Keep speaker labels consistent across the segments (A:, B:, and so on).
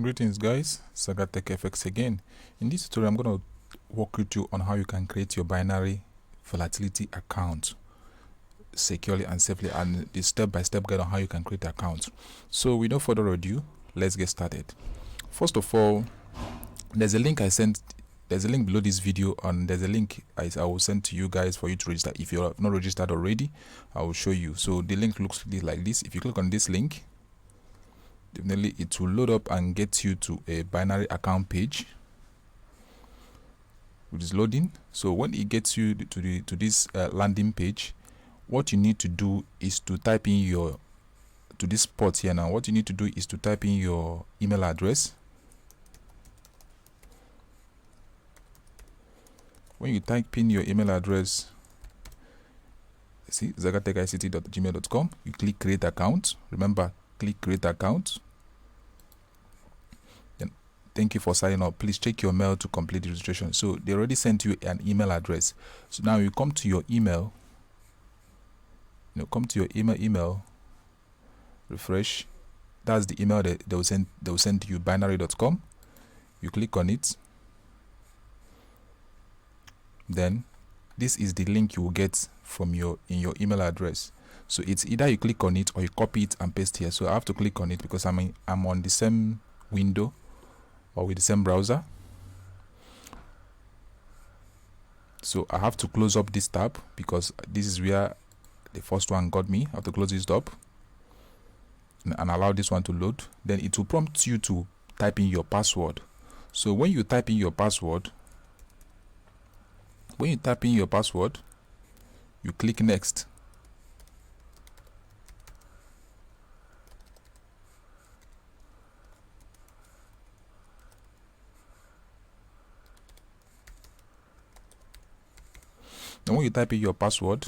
A: Greetings guys, Sagatech FX again. In this tutorial I'm going to walk you through on how you can create your binary volatility account securely and safely, and the step-by-step guide on how you can create an account. So with no further ado, let's get started. First of all, there's a link below this video, and there's a link I will send to you guys for you to register. If you're not registered already, I will show you. So the link looks like this. If you click on this link, definitely it will load up and get you to a binary account page which is loading. So when it gets you to this landing page, what you need to do is to type in your this spot here. Now what you need to do is to type in your email address. When you type in your email address, see zagatechict.gmail.com, you click create account. Remember, click create account. Then thank you for signing up. Please check your mail to complete the registration. So they already sent you an email address. So now you come to your email. Come to your email, refresh. That's the email that they will send to you, binary.com. You click on it. Then this is the link you will get from in your email address. So it's either you click on it or you copy it and paste here. So I have to click on it because I'm on the same window or with the same browser. So I have to close up this tab because this is where the first one got me. I have to close this up and allow this one to load. Then it will prompt you to type in your password. So when you type in your password, you click next. And when you type in your password,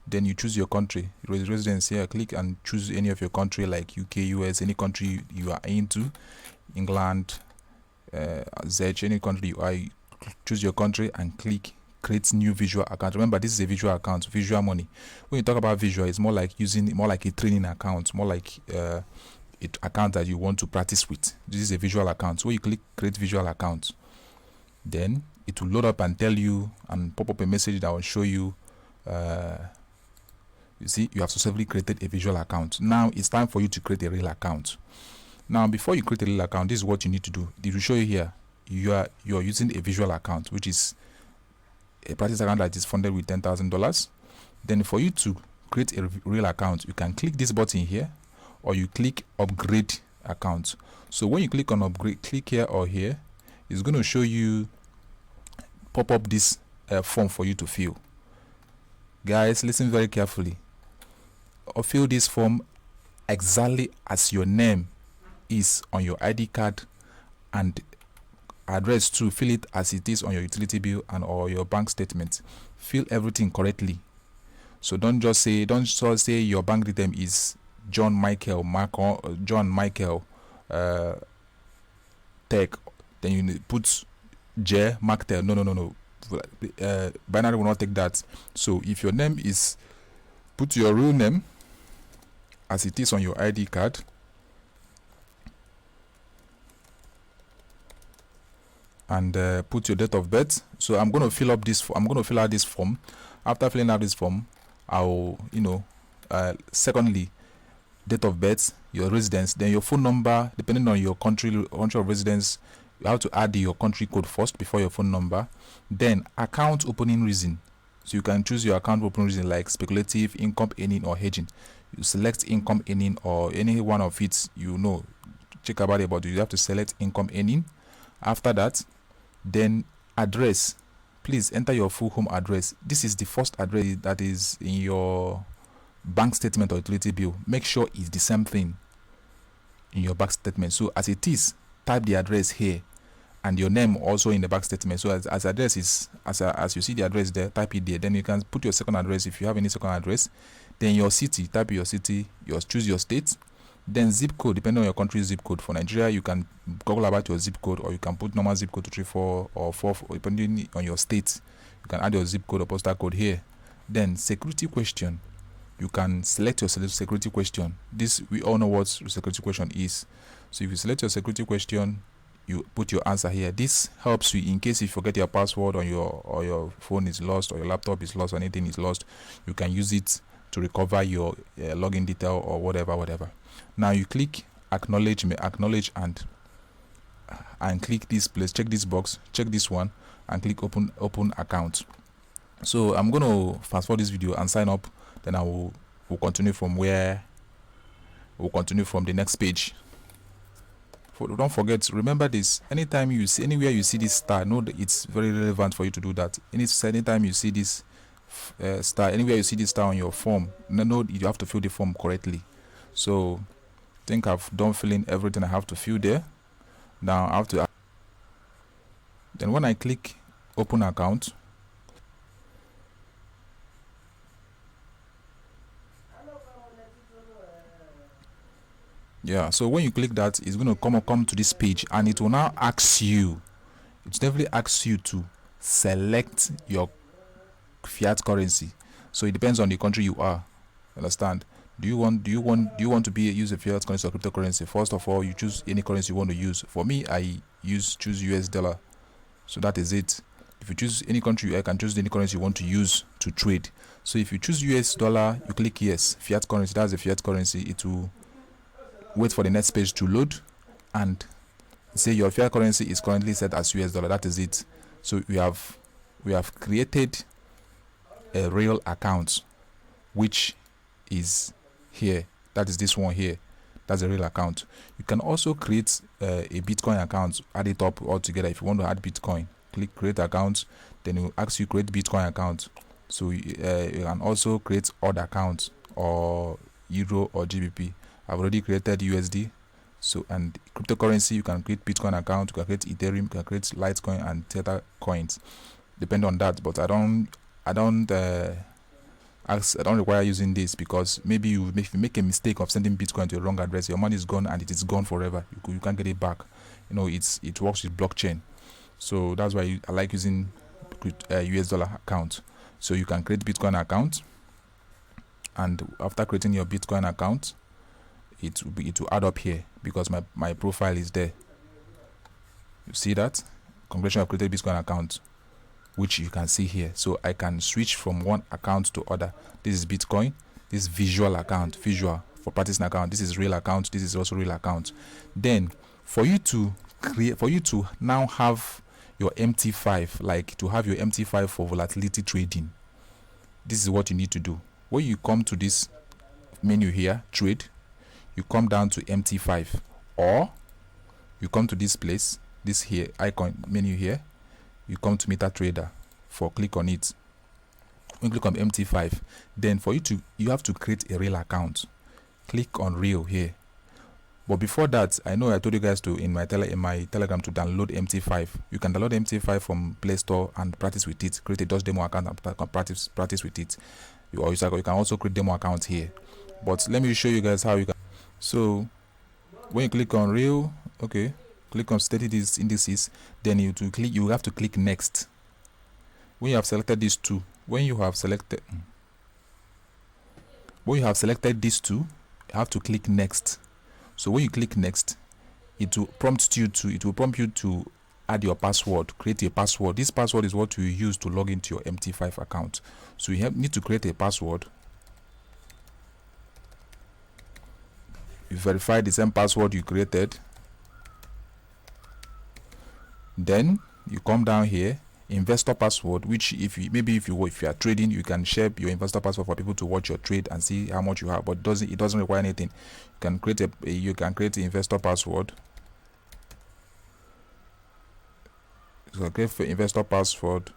A: then you choose your country, residence here. Click and choose any of your country, like UK, US, any country you are into, England, ZH, any country you are. You choose your country and click create new visual account. Remember, this is a visual account, visual money. When you talk about visual, it's more like a training account, more like account that you want to practice with. This is a visual account. So you click create visual account, then it will load up and tell you and pop up a message that will show you you see you have successfully created a visual account. Now it's time for you to create a real account. Now before you create a real account, this is what you need to do. It will show you here you are using a visual account, which is a practice account that is funded with $10,000. Then for you to create a real account, you can click this button here, or you click upgrade account. So when you click on upgrade, click here or here, it's going to show you pop up this form for you to fill. Guys, listen very carefully. Or fill this form exactly as your name is on your ID card, and address too. Fill it as it is on your utility bill and or your bank statement. Fill everything correctly. So don't just say your bank detail is John Michael Tech, then you put J Marktel. No. Binary will not take that. So if your name is, put your real name as it is on your ID card, and put your date of birth. So I'm going to fill out this form. After filling out this form, I'll secondly, date of birth, your residence, then your phone number. Depending on your country of residence, you have to add your country code first before your phone number. Then account opening reason. So you can choose your account opening reason, like speculative, income earning, or hedging. You select income earning or any one of it. Check about it, but you have to select income earning. After that, then address. Please enter your full home address. This is the first address that is in your bank statement or utility bill. Make sure it's the same thing in your bank statement. So as it is, type the address here, and your name also in the bank statement. So as address is as you see the address there, type it there. Then you can put your second address if you have any second address. Then your city, type your city. Choose your state. Then zip code, depending on your country's zip code. For Nigeria, you can Google about your zip code, or you can put normal zip code 234 or 4, depending on your state. You can add your zip code or postal code here. Then security question. you can select your security question. This, we all know what security question is. So if you select your security question, you put your answer here. This helps you in case if you forget your password, or your phone is lost, or your laptop is lost, or anything is lost, you can use it to recover your login detail or whatever. Now you click acknowledge and click this place, check this box, check this one, and click open account. So I'm going to fast forward this video and sign up, then we'll continue from the next page. Don't forget, remember this, anywhere you see this star, know that it's very relevant for you to do that. Anytime you see this star, anywhere you see this star on your form, know you have to fill the form correctly. So I think I've done filling everything I have to fill there. Now I have to, then when I click open account, yeah, so when you click that, it's going to come to this page, and it will now ask you, it definitely asks you to select your fiat currency. So it depends on the country you are. Understand? Do you want to use a fiat currency or cryptocurrency? First of all, you choose any currency you want to use. For me, I choose US dollar. So that is it. If you choose any country, I can choose any currency you want to use to trade. So if you choose US dollar, you click yes, fiat currency. That's a fiat currency. It will wait for the next page to load and say your fiat currency is currently set as US dollar. That is it. So we have created a real account, which is here. That is this one here. That's a real account. You can also create a Bitcoin account, add it up all together. If you want to add Bitcoin, click create account, then it will ask you create Bitcoin account. So you can also create other accounts, or Euro or GBP. I've already created USD. So, and cryptocurrency, you can create Bitcoin account, you can create Ethereum, you can create Litecoin and Tether coins, depend on that. But I don't require using this, because maybe if you make a mistake of sending Bitcoin to a wrong address, your money is gone and it is gone forever. You can't get it back. It works with blockchain. So that's why I like using US dollar account. So you can create Bitcoin account, and after creating your Bitcoin account, it will add up here, because my profile is there. You see that? Congratulations, I've created Bitcoin account, which you can see here. So I can switch from one account to other. This is Bitcoin. This is visual account, visual for practicing account. This is real account. This is also real account. Then for you to now have your MT5, like to have your MT5 for volatility trading, this is what you need to do. When you come to this menu here, trade, you come down to MT5, or you come to this place, this here icon menu here, you come to MetaTrader, click on it. When you click on MT5, then you have to create a real account. Click on real here. But before that, I know I told you guys to in my Telegram to download MT5. You can download MT5 from Play Store and practice with it. Create a Dutch demo account and practice with it. You can also create demo account here. But let me show you guys how you can. So when you click on real, okay, click on study these indices, then you have to click next. When you have selected these two, when you have selected these two, you have to click next. So when you click next, it will prompt you to add your password, create a password. This password is what you use to log into your MT5 account. So you need to create a password. You verify the same password you created. Then you come down here, investor password, which if you are trading, you can share your investor password for people to watch your trade and see how much you have. But it doesn't require anything. You can create an investor password. So create investor password.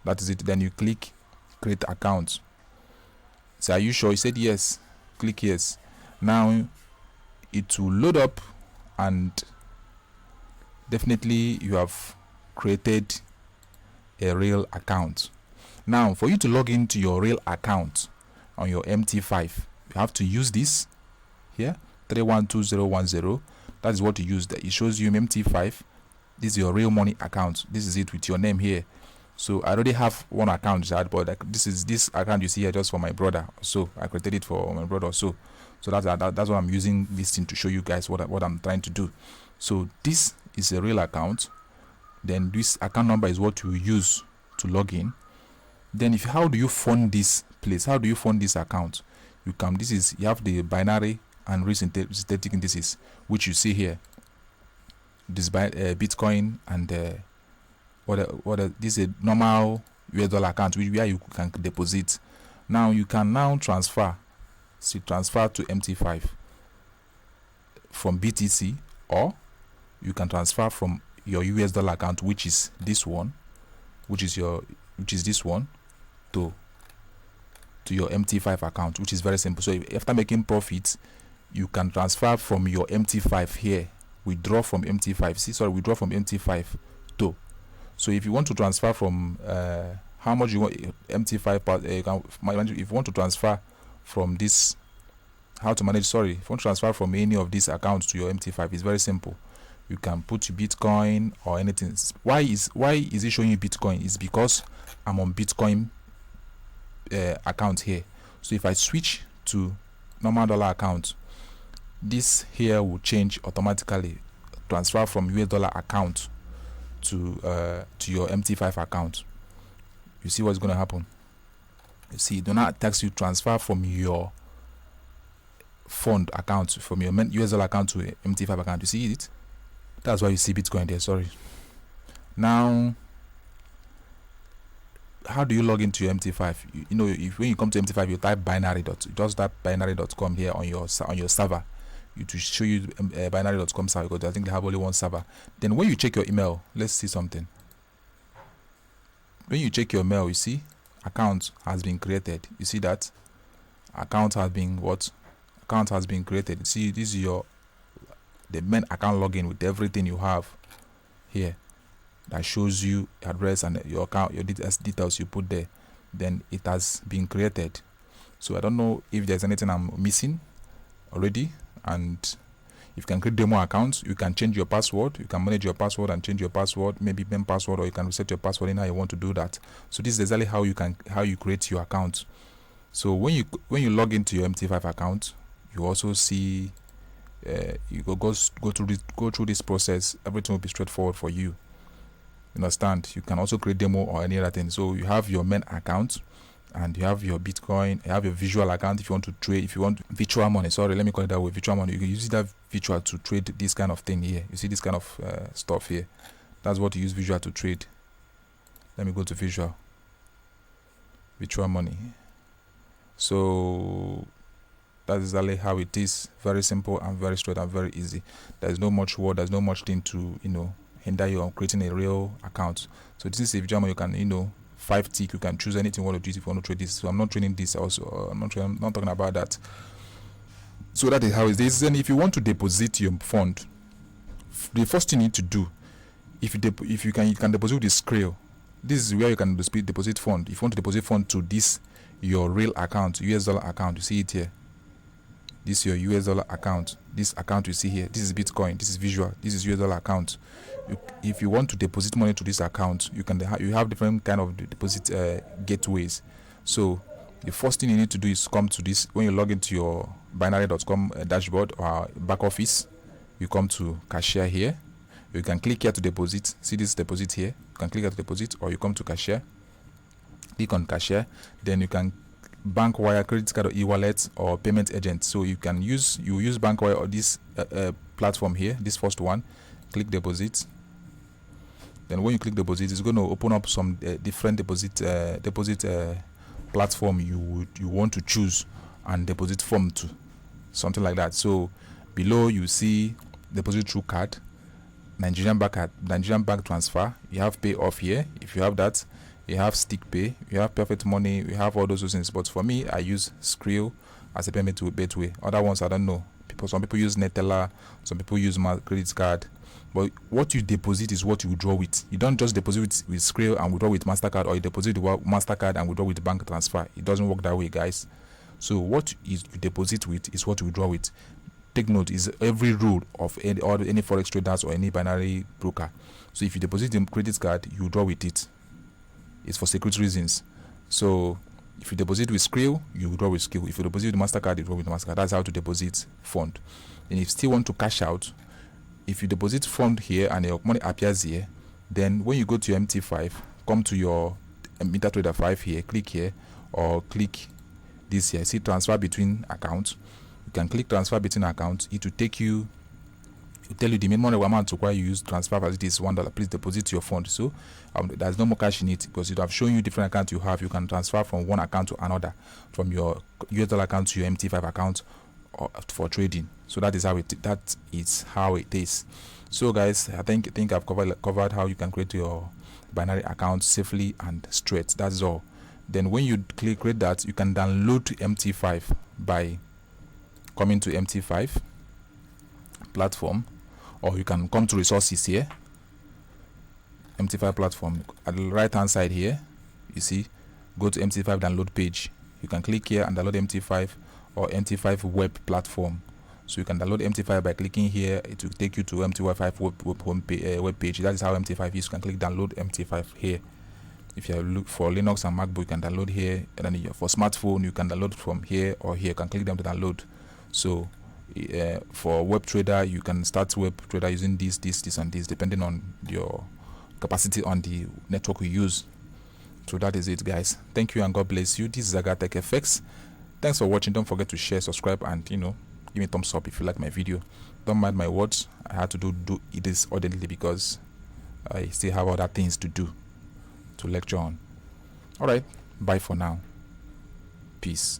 A: That is it. Then you click create account. So are you sure? You said yes. Click yes. Now it will load up, and definitely you have created a real account. Now for you to log into your real account on your MT5, you have to use this here, 312010. That is what you use. That it shows you MT5. This is your real money account. This is it with your name here. So I already have one account, but like this account you see here just for my brother. So I created it for my brother. So that's what I'm using this thing to show you guys what I'm trying to do. So this is a real account. Then this account number is what you use to log in. Then how do you fund this place? How do you fund this account? You have the binary and synthetic indices, which you see here. This Bitcoin and this is a normal US dollar account where you can deposit. Now you can transfer to MT5 from BTC, or you can transfer from your US dollar account, which is this one, to your MT5 account, which is very simple. So after making profits, you can transfer from your MT5 here, withdraw from MT5 to. So if you want to transfer from how much you want MT5, if you want to transfer from this, if you want to transfer from any of these accounts to your MT5, it's very simple. You can put your Bitcoin or anything. Why is it showing you Bitcoin? It's because I'm on Bitcoin account here. So if I switch to normal dollar account, this here will change automatically, transfer from US dollar account to your MT5 account. You see what's going to happen? You see, do not tax you transfer from your fund account, from your US dollar account to MT5 account. You see it? That's why you see Bitcoin there. Sorry. Now, how do you log into your MT5? When you come to MT5, you type binary.com here on your server. To show you binary.com server, because I think they have only one server. Then when you check your email, let's see something. When you check your mail, you see account has been created. You see that account has been created. You see, this is the main account login with everything you have here that shows you address and your account, your details you put there. Then it has been created. So I don't know if there's anything I'm missing already. And if you can create demo accounts, you can change your password. You can manage your password and change your password, maybe main password, or you can reset your password in how you want to do that. So this is exactly how you create your account. So when you log into your MT5 account, you also see you go through this process. Everything will be straightforward for you. You understand? You can also create demo or any other thing. So you have your main account, and you have your Bitcoin, you have your visual account if you want to trade, if you want virtual money, let me call it that way, virtual money. You can use that virtual to trade this kind of thing here. You see this kind of stuff here. That's what you use visual to trade. Let me go to virtual money. So that's exactly how it is. Very simple and very straight and very easy. There's no much word, there's no much thing to hinder you on creating a real account. So this is a virtual money. You can 5 tick, you can choose anything you want to do if you want to trade this. So I'm not trading this also. I'm not talking about that. So that is how it is. Then if you want to deposit your fund, the first thing you need to do, if you can deposit with Skrill. This is where you can deposit fund. If you want to deposit fund to this your real account, US dollar account, you see it here. This is your US dollar account. This account you see here. This is Bitcoin. This is visual. This is US dollar account. If you want to deposit money to this account, you have different kind of deposit gateways. So the first thing you need to do is come to this. When you log into your binary.com dashboard or back office, you come to cashier here. You can click here to deposit. See this deposit here. You can click here to deposit, or you come to cashier. Click on cashier. Then you can bank wire, credit card, or e-wallet, or payment agent. So you use bank wire or this platform here. This first one. Click deposit. Then when you click deposit, it's going to open up some different deposit platform you want to choose and deposit form to, something like that. So below you see deposit through card, Nigerian bank transfer. You have pay off here. If you have that, you have stick pay, you have perfect money, you have all those things. But for me, I use Skrill as a payment gateway. Other ones I don't know. Some people use Neteller, some people use my credit card. But what you deposit is what you withdraw with. You don't just deposit with Skrill and withdraw with MasterCard, or you deposit with MasterCard and withdraw with bank transfer. It doesn't work that way, guys. So what you deposit with is what you withdraw with. Take note, is every rule of any forex traders or any binary broker. So if you deposit in credit card, you withdraw with it. it's for security reasons. So if you deposit with Skrill, you withdraw with Skrill. If you deposit with MasterCard, you withdraw with MasterCard. That's how to deposit fund. And if you still want to cash out, if you deposit fund here and your money appears here, then when you go to your MT5, come to your MetaTrader 5 here, click here, or click this here. See transfer between accounts. You can click transfer between accounts. It will take you, it will tell you the minimum amount required you use transfer facility is $1. Please deposit your fund. So there's no more cash in it because it will have shown you different accounts you have. You can transfer from one account to another, from your US dollar account to your MT5 account for trading. So that is how it is. So guys, I think I've covered how you can create your binary account safely and straight. That's all. Then when you create that, you can download MT5 by coming to MT5 platform, or you can come to resources here, MT5 platform. At the right hand side here, you see, go to MT5 download page. You can click here and download MT5 or MT5 web platform. So you can download MT5 by clicking here. It will take you to MT5 web page. That is how MT5 is. You can click download MT5 here. If you look for Linux and MacBook, you can download here, and then for smartphone you can download from here or here. You can click them to download. So for web trader, you can start web trader using this and this, depending on your capacity on the network you use. So that is it, guys. Thank you and God bless you. This is Tech FX. Thanks for watching. Don't forget to share, subscribe, and give me a thumbs up if you like my video. Don't mind my words. I had to do this orderly because I still have other things to do, to lecture on. All right, bye for now. Peace.